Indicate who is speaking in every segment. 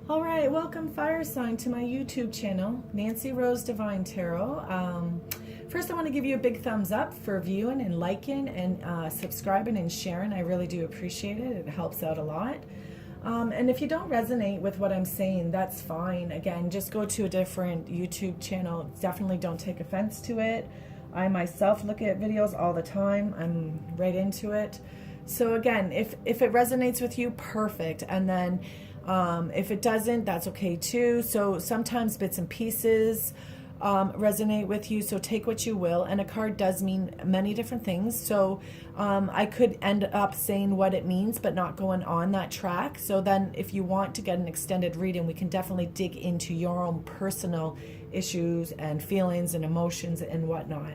Speaker 1: All right, welcome fire sign to my YouTube channel, Nancyrosedivinetarot. First, I want to give you a big thumbs up for viewing and liking and subscribing and sharing. I really do appreciate it. It helps out a lot. And if you don't resonate with what I'm saying, that's fine. Again, just go to a different YouTube channel. Definitely don't take offense to it. I myself look at videos all the time. I'm right into it. So again, if it resonates with you, perfect. And then if it doesn't, that's okay too. So sometimes bits and pieces resonate with you, so take what you will. And a card does mean many different things, so I could end up saying what it means but not going on that track. So then if you want to get an extended reading, we can definitely dig into your own personal issues and feelings and emotions and whatnot.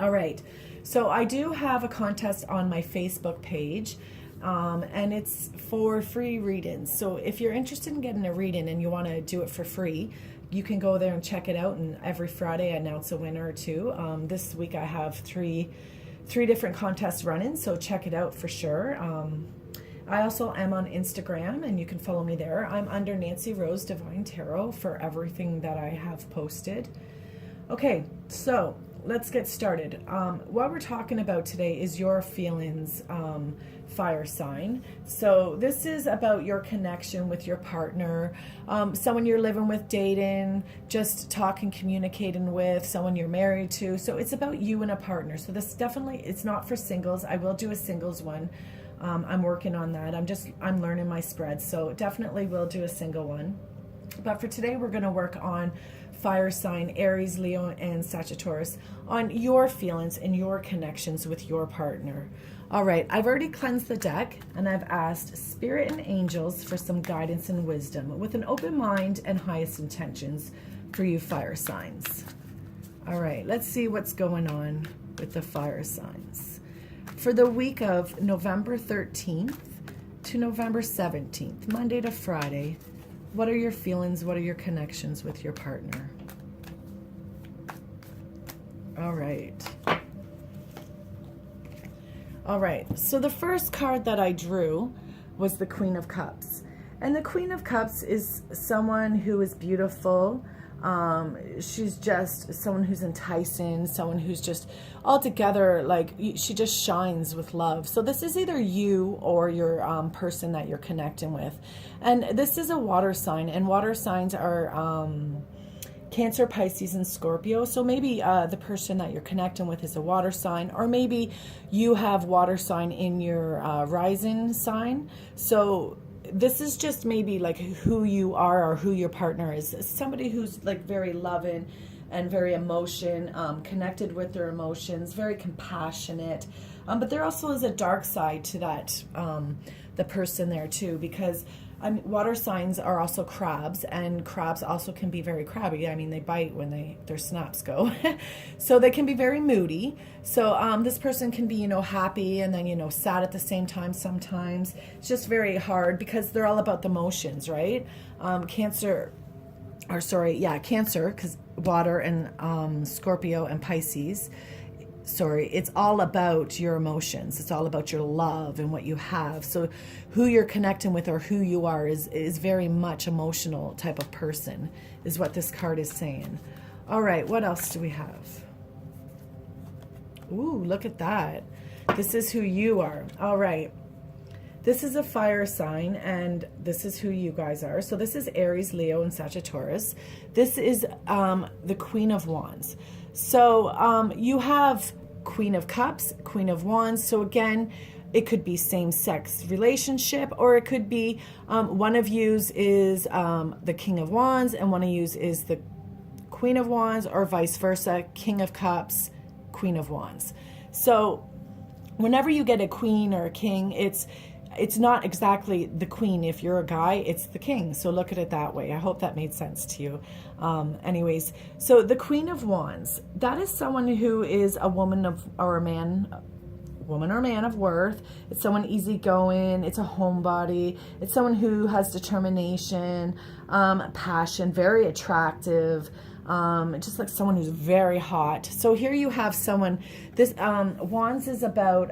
Speaker 1: All right, so I do have a contest on my Facebook page. And it's for free readings. So if you're interested in getting a reading and you want to do it for free, you can go there and check it out. And every Friday I announce a winner or two. This week I have three different contests running, so check it out for sure. I also am on Instagram, and you can follow me there. I'm under Nancyrosedivinetarot for everything that I have posted. Okay, so let's get started. What we're talking about today is your feelings, fire sign. So this is about your connection with your partner, someone you're living with, dating, just talking, communicating with, someone you're married to. So it's about you and a partner. So this definitely, it's not for singles. I will do a singles one. I'm working on that. I'm learning my spread. So definitely will do a single one. But for today, we're going to work on fire sign Aries, Leo, and Sagittarius, on your feelings and your connections with your partner. All right, I've already cleansed the deck, and I've asked Spirit and Angels for some guidance and wisdom with an open mind and highest intentions for you fire signs. All right, let's see what's going on with the fire signs. For the week of November 13th to November 17th, Monday to Friday, what are your feelings? What are your connections with your partner? All right. All right. So the first card that I drew was the Queen of Cups. And the Queen of Cups is someone who is beautiful. She's just someone who's enticing, someone who's just altogether, like, she just shines with love. So this is either you or your person that you're connecting with. And this is a water sign, and water signs are Cancer, Pisces, and Scorpio. So maybe the person that you're connecting with is a water sign, or maybe you have water sign in your rising sign. So this is just maybe like who you are or who your partner is. Somebody who's like very loving and very connected with their emotions, very compassionate. But there also is a dark side to that, the person there too, because water signs are also crabs, and crabs also can be very crabby. I mean, they bite when their snaps go. So they can be very moody. So this person can be, happy and then, sad at the same time sometimes. It's just very hard because they're all about the emotions, right? Cancer, because water and Scorpio and Pisces. It's all about your emotions. It's all about your love and what you have. So who you're connecting with or who you are is very much emotional type of person, is what this card is saying. All right, what else do we have? Ooh, look at that. This is who you are. All right. This is a fire sign, and this is who you guys are. So this is Aries, Leo, and Sagittarius. This is the Queen of Wands. So you have Queen of Cups, Queen of Wands. So again, it could be same-sex relationship, or it could be one of yous is the King of Wands and one of yous is the Queen of Wands, or vice versa, King of Cups, Queen of Wands. So whenever you get a queen or a king, it's not exactly the queen. If you're a guy, it's the king. So look at it that way. I hope that made sense to you. Anyways, so the Queen of Wands, that is someone who is a woman or a man of worth. It's someone easygoing. It's a homebody. It's someone who has determination, passion, very attractive. Just like someone who's very hot. So here you have someone, this Wands is about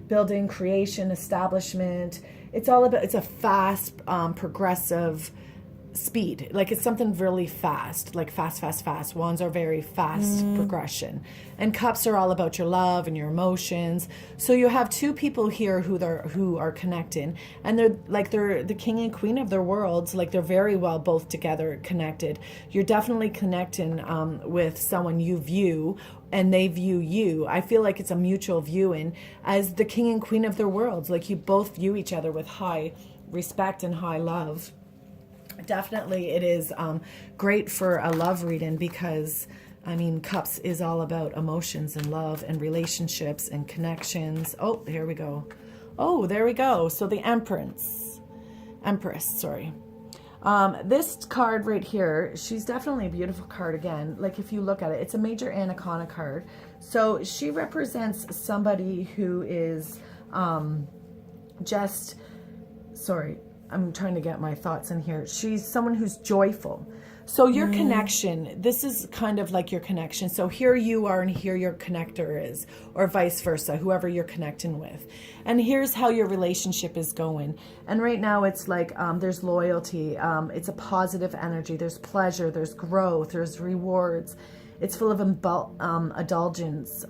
Speaker 1: building, creation, establishment. it's all about, it's a fast, progressive speed. Like it's something really fast, like fast. Wands are very fast progression, and cups are all about your love and your emotions. So you have two people here who are connecting, and they're the king and queen of their worlds. Like they're very well both together connected. You're definitely connecting with someone you view, and they view you. I feel like it's a mutual viewing as the king and queen of their worlds. Like you both view each other with high respect and high love. Definitely it is great for a love reading, because I mean, cups is all about emotions and love and relationships and connections. Oh, here we go. Oh, there we go. So the Empress, sorry. This card right here, she's definitely a beautiful card again. Like if you look at it, it's a major anaconda card. So she represents somebody who is I'm trying to get my thoughts in here. She's someone who's joyful. So your connection, this is kind of like your connection. So here you are and here your connector is, or vice versa, whoever you're connecting with. And here's how your relationship is going. And right now it's like there's loyalty. It's a positive energy. There's pleasure. There's growth. There's rewards. It's full of indulgence.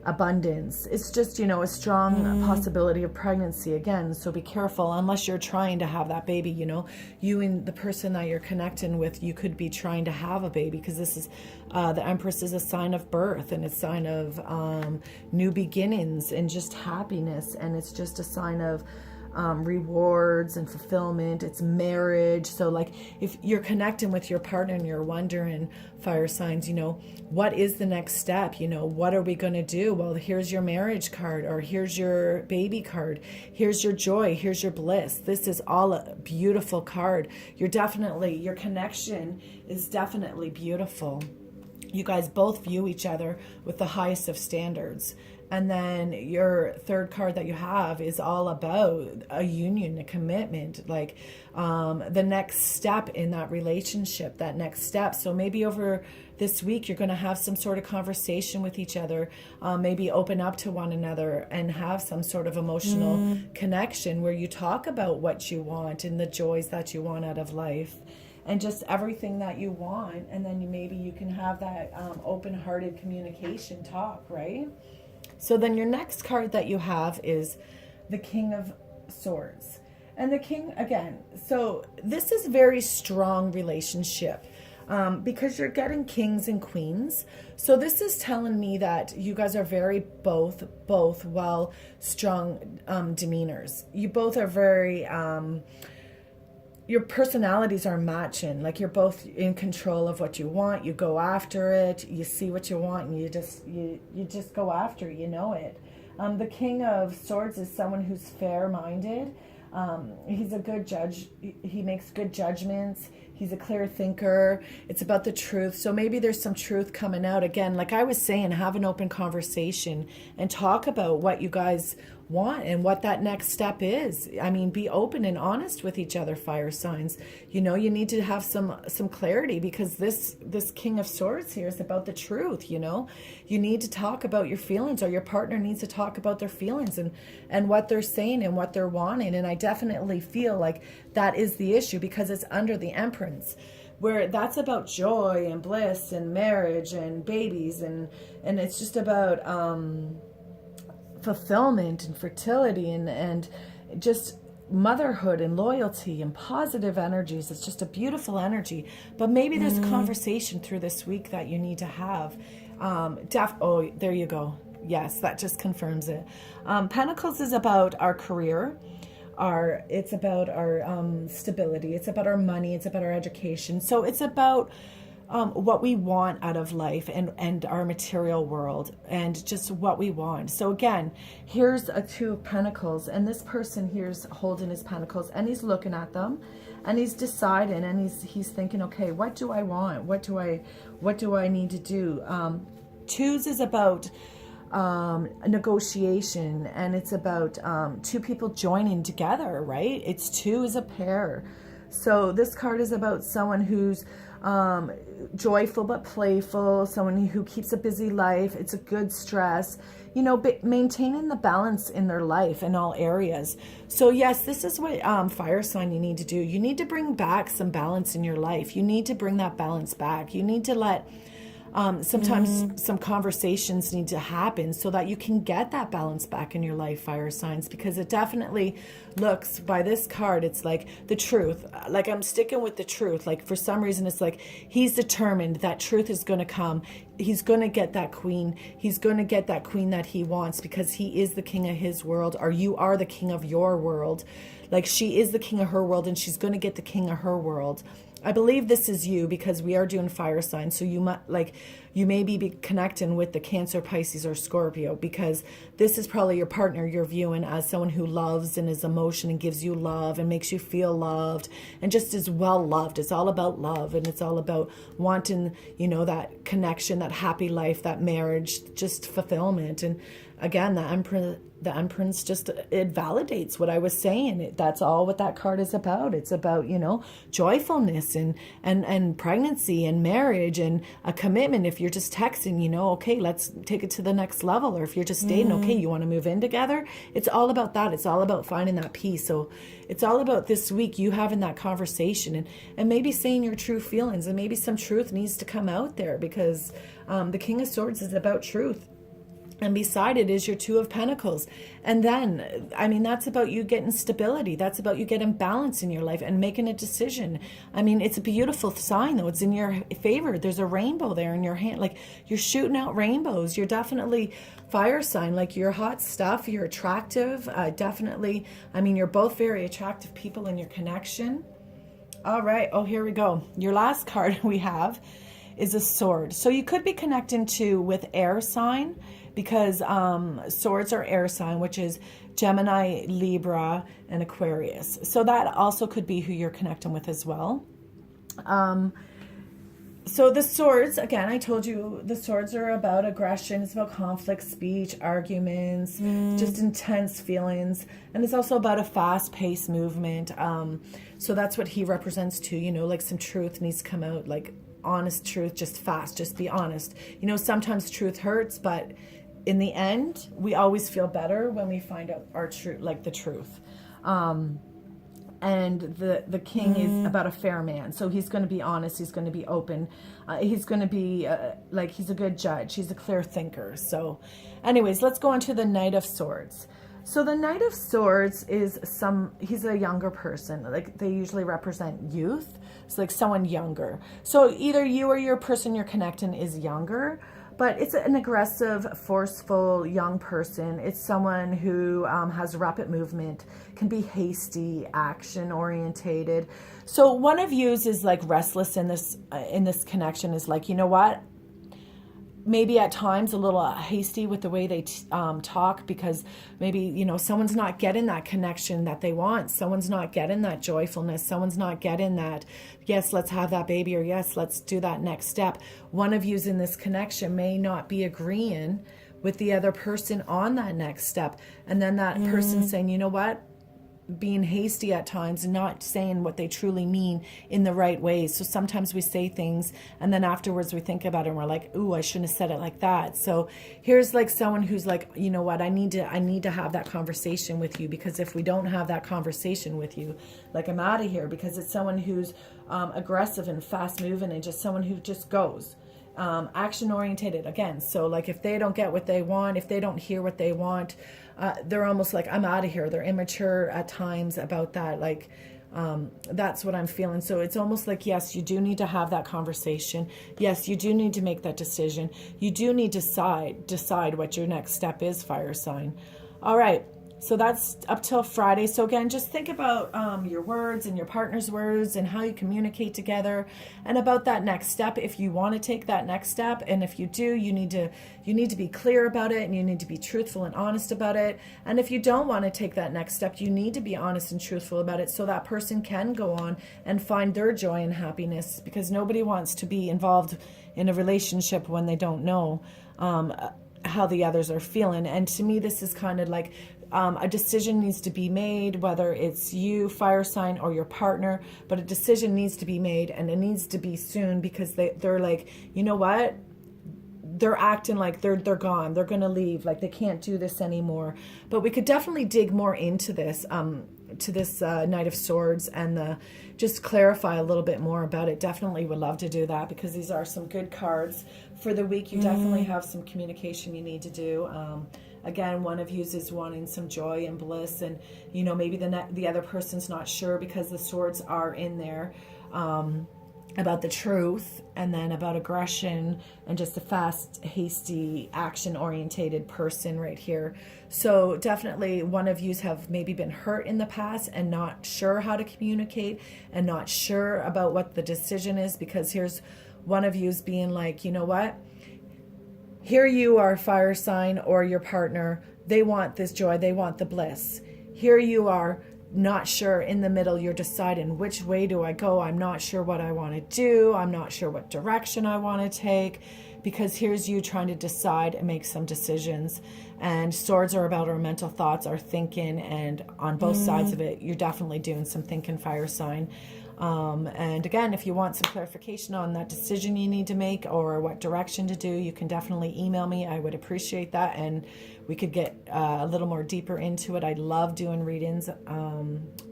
Speaker 1: Abundance. It's just, you know, a strong possibility of pregnancy again. So be careful, unless you're trying to have that baby, you know, you and the person that you're connecting with, you could be trying to have a baby, because this is the Empress is a sign of birth, and it's a sign of new beginnings and just happiness, and it's just a sign of rewards and fulfillment. It's marriage. So like if you're connecting with your partner and you're wondering, fire signs, you know, what is the next step? You know, what are we going to do? Well, here's your marriage card, or here's your baby card. Here's your joy. Here's your bliss. This is all a beautiful card. Your connection is definitely beautiful. You guys both view each other with the highest of standards. And then your third card that you have is all about a union, a commitment, like the next step in that relationship, that next step. So maybe over this week, you're going to have some sort of conversation with each other, maybe open up to one another and have some sort of emotional connection where you talk about what you want and the joys that you want out of life, and just everything that you want. And then maybe you can have that open-hearted communication talk, right? So then your next card that you have is the King of Swords. And the King, again, so this is very strong relationship because you're getting kings and queens. So this is telling me that you guys are very both well strong demeanors. You both are very your personalities are matching. Like you're both in control of what you want. You go after it. You see what you want, and you just go after it. You know it. The King of Swords is someone who's fair-minded. He's a good judge. He makes good judgments. He's a clear thinker. It's about the truth. So maybe there's some truth coming out. Again, like I was saying, have an open conversation and talk about what you guys want and what that next step is. I mean, be open and honest with each other, fire signs. You know, you need to have some clarity, because this King of Swords here is about the truth. You know, you need to talk about your feelings, or your partner needs to talk about their feelings and what they're saying and what they're wanting. And I definitely feel like that is the issue, because it's under the Empress, where that's about joy and bliss and marriage and babies, and it's just about fulfillment and fertility and just motherhood and loyalty and positive energies. It's just a beautiful energy. But maybe there's a conversation through this week that you need to have. Oh, there you go. Yes, that just confirms it. Pentacles is about our career. It's about our stability. It's about our money. It's about our education. So it's about what we want out of life and our material world, and just what we want. So again, here's a Two of Pentacles, and this person here's holding his pentacles, and he's looking at them, and he's deciding, and he's thinking, okay, what do I want? What do I need to do? Twos is about negotiation, and it's about two people joining together, right? It's two as a pair. So this card is about someone who's joyful but playful, someone who keeps a busy life. It's a good stress, you know, maintaining the balance in their life in all areas. So yes, this is what fire sign you need to do. You need to bring back some balance in your life. You need to bring that balance back. You need to let sometimes some conversations need to happen so that you can get that balance back in your life, fire signs, because it definitely looks, by this card, it's like the truth. Like, I'm sticking with the truth. Like, for some reason, it's like he's determined that truth is going to come. He's going to get that queen. He's going to get that queen that he wants, because he is the king of his world, or you are the king of your world. Like, she is the king of her world, and she's going to get the king of her world. I believe this is you, because we are doing fire signs. So you might, like, you may be connecting with the Cancer, Pisces, or Scorpio, because this is probably your partner you're viewing as someone who loves and is emotion and gives you love and makes you feel loved and just is well loved. It's all about love, and it's all about wanting, you know, that connection, that happy life, that marriage, just fulfillment. And again, the Empress just, it validates what I was saying. That's all what that card is about. It's about, you know, joyfulness and pregnancy and marriage and a commitment. If you're just texting, you know, okay, let's take it to the next level. Or if you're just dating, okay, you want to move in together. It's all about that. It's all about finding that peace. So it's all about this week, you having that conversation and maybe saying your true feelings, and maybe some truth needs to come out there, because the King of Swords is about truth. And beside it is your Two of Pentacles. And then, I mean, that's about you getting stability. That's about you getting balance in your life and making a decision. I mean, it's a beautiful sign, though. It's in your favor. There's a rainbow there in your hand. Like, you're shooting out rainbows. You're definitely fire sign. Like, you're hot stuff. You're attractive. Definitely. I mean, you're both very attractive people in your connection. All right. Oh, here we go. Your last card we have is a sword. So you could be connecting with air sign, because swords are air sign, which is Gemini, Libra, and Aquarius. So that also could be who you're connecting with as well. So the swords, again, I told you the swords are about aggression. It's about conflict, speech, arguments, just intense feelings. And it's also about a fast-paced movement. So that's what he represents too. You know, like, some truth needs to come out, like honest truth, just fast, just be honest. You know, sometimes truth hurts, but in the end, we always feel better when we find out our truth, like the truth. And the king is about a fair man. So he's going to be honest. He's going to be open. He's going to be like, he's a good judge. He's a clear thinker. So anyways, let's go on to the Knight of Swords. So the Knight of Swords is he's a younger person. Like, they usually represent youth. It's like someone younger. So either you or your person you're connecting is younger, but it's an aggressive, forceful young person. It's someone who has rapid movement, can be hasty, action orientated. So one of yous is like restless in this connection, is like, you know what? Maybe at times a little hasty with the way they talk, because maybe, you know, someone's not getting that connection that they want. Someone's not getting that joyfulness. Someone's not getting that, yes, let's have that baby, or yes, let's do that next step. One of yous in this connection may not be agreeing with the other person on that next step. And then that person saying, you know what? Being hasty at times and not saying what they truly mean in the right ways. So sometimes we say things and then afterwards we think about it and we're like, ooh, I shouldn't have said it like that. So here's like someone who's like, you know what, I need to have that conversation with you, because if we don't have that conversation with you, like, I'm out of here. Because it's someone who's aggressive and fast moving, and just someone who just goes. Action orientated again. So like, if they don't get what they want, if they don't hear what they want, they're almost like, I'm out of here. They're immature at times about that. Like, that's what I'm feeling. So it's almost like, yes, you do need to have that conversation. Yes, you do need to make that decision. You do need to decide what your next step is, fire sign. All right. So that's up till Friday. So again, just think about your words and your partner's words and how you communicate together, and about that next step. If you want to take that next step, and if you do, you need to be clear about it, and you need to be truthful and honest about it. And if you don't want to take that next step, you need to be honest and truthful about it, so that person can go on and find their joy and happiness, because nobody wants to be involved in a relationship when they don't know how the others are feeling. And to me, this is kind of like A decision needs to be made, whether it's you, fire sign, or your partner, but a decision needs to be made, and it needs to be soon, because they're like, you know what? They're acting like they're gone. They're going to leave. Like they can't do this anymore. But we could definitely dig more into this, to this Knight of Swords, and just clarify a little bit more about it. Definitely would love to do that, because these are some good cards for the week. You definitely have some communication you need to do. Again, one of you is wanting some joy and bliss, and you know, maybe the other person's not sure, because the swords are in there. About the truth, and then about aggression, and just a fast, hasty, action-orientated person right here. So definitely one of you have maybe been hurt in the past and not sure how to communicate, and not sure about what the decision is, because here's one of you's being like, you know what? Here you are, fire sign, or your partner. They want this joy. They want the bliss. Here you are, not sure, in the middle. You're deciding, which way do I go? I'm not sure what I want to do. I'm not sure what direction I want to take, because here's you trying to decide and make some decisions. And swords are about our mental thoughts, our thinking, and on both sides of it, you're definitely doing some thinking, fire sign. And again, if you want some clarification on that decision you need to make, or what direction to do, you can definitely email me. I would appreciate that, and we could get a little more deeper into it. I love doing readings.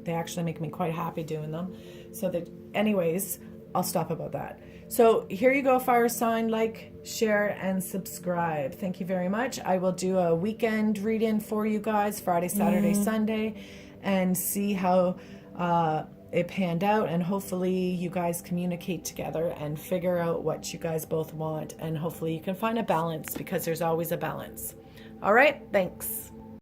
Speaker 1: They actually make me quite happy doing them. So that, anyways, I'll stop about that. So here you go, fire sign. Like, share, and subscribe. Thank you very much. I will do a weekend reading for you guys, Friday, Saturday, Sunday, and see how it panned out, and hopefully you guys communicate together and figure out what you guys both want, and hopefully you can find a balance, because there's always a balance. All right, thanks.